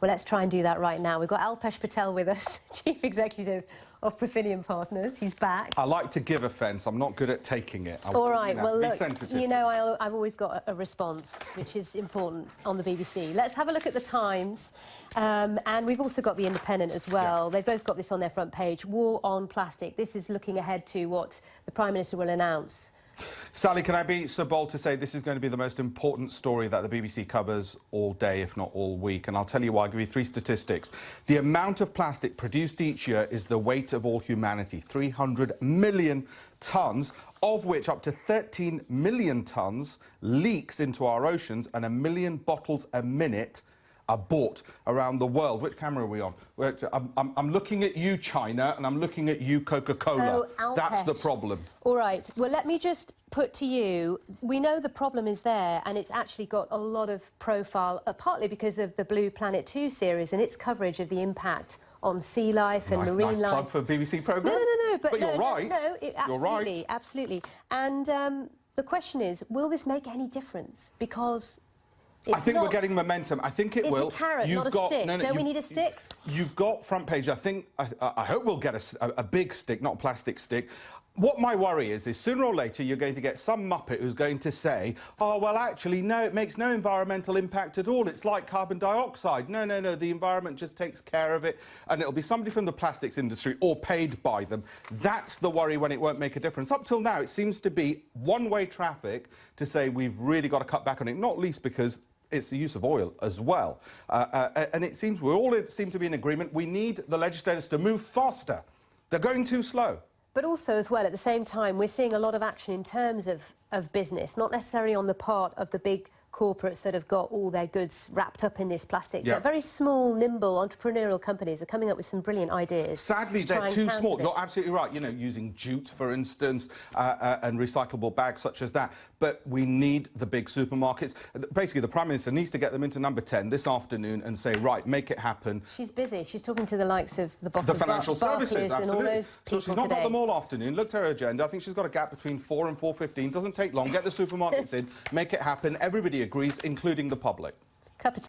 Well, let's try and do that right now. We've got Alpesh Patel with us, Chief Executive of Profilium Partners. He's back. I like to give offence. I'm not good at taking it. All right, well, look, sensitive. you know, I've always got a response, which is important on the BBC. Let's have a look at the Times. And we've also got the Independent as well. Yeah. They've both got this on their front page. War on plastic. This is looking ahead to what the Prime Minister will announce. Sally, can I be so bold to say this is going to be the most important story that the BBC covers all day, if not all week? And I'll tell you why. I'll give you 3 statistics. The amount of plastic produced each year is the weight of all humanity, 300 million tonnes, of which up to 13 million tonnes leaks into our oceans, and 1 million bottles a minute are bought around the world. Which camera are we on? I'm looking at you, China, and I'm looking at you, Coca-Cola. Oh, that's the problem. All right. Well, let me just put to you, we know the problem is there, and it's actually got a lot of profile, partly because of the Blue Planet 2 series and its coverage of the impact on sea life and marine life. Nice plug for a BBC programme. No, but you're right. No, absolutely, you're right. Absolutely. And the question is, will this make any difference? Because I think we're getting momentum. I think it will. It's a carrot, not a stick. Don't we need a stick? You've got front page. I hope we'll get a big stick, not a plastic stick. What my worry is sooner or later you're going to get some muppet who's going to say, oh, well, actually, no, it makes no environmental impact at all. It's like carbon dioxide. No, the environment just takes care of it. And it'll be somebody from the plastics industry or paid by them. That's the worry when it won't make a difference. Up till now, it seems to be one-way traffic to say we've really got to cut back on it, not least because it's the use of oil as well. And it seems we all seem to be in agreement. We need the legislators to move faster. They're going too slow. But also, as well, at the same time, we're seeing a lot of action in terms of business, not necessarily on the part of the big corporates that have got all their goods wrapped up in this plastic. Yeah. But very small, nimble, entrepreneurial companies are coming up with some brilliant ideas. Sadly, they're too small. You're absolutely right. You know, using jute, for instance, and recyclable bags such as that. But we need the big supermarkets. Basically, the Prime Minister needs to get them into number 10 this afternoon and say, right, make it happen. She's busy. She's talking to the likes of the boss of financial services, absolutely. And all those people so she's not got them all afternoon. Looked at her agenda. I think she's got a gap between 4 and 4:15. Doesn't take long. Get the supermarkets in, make it happen. Everybody agrees, including the public. Cup of tea.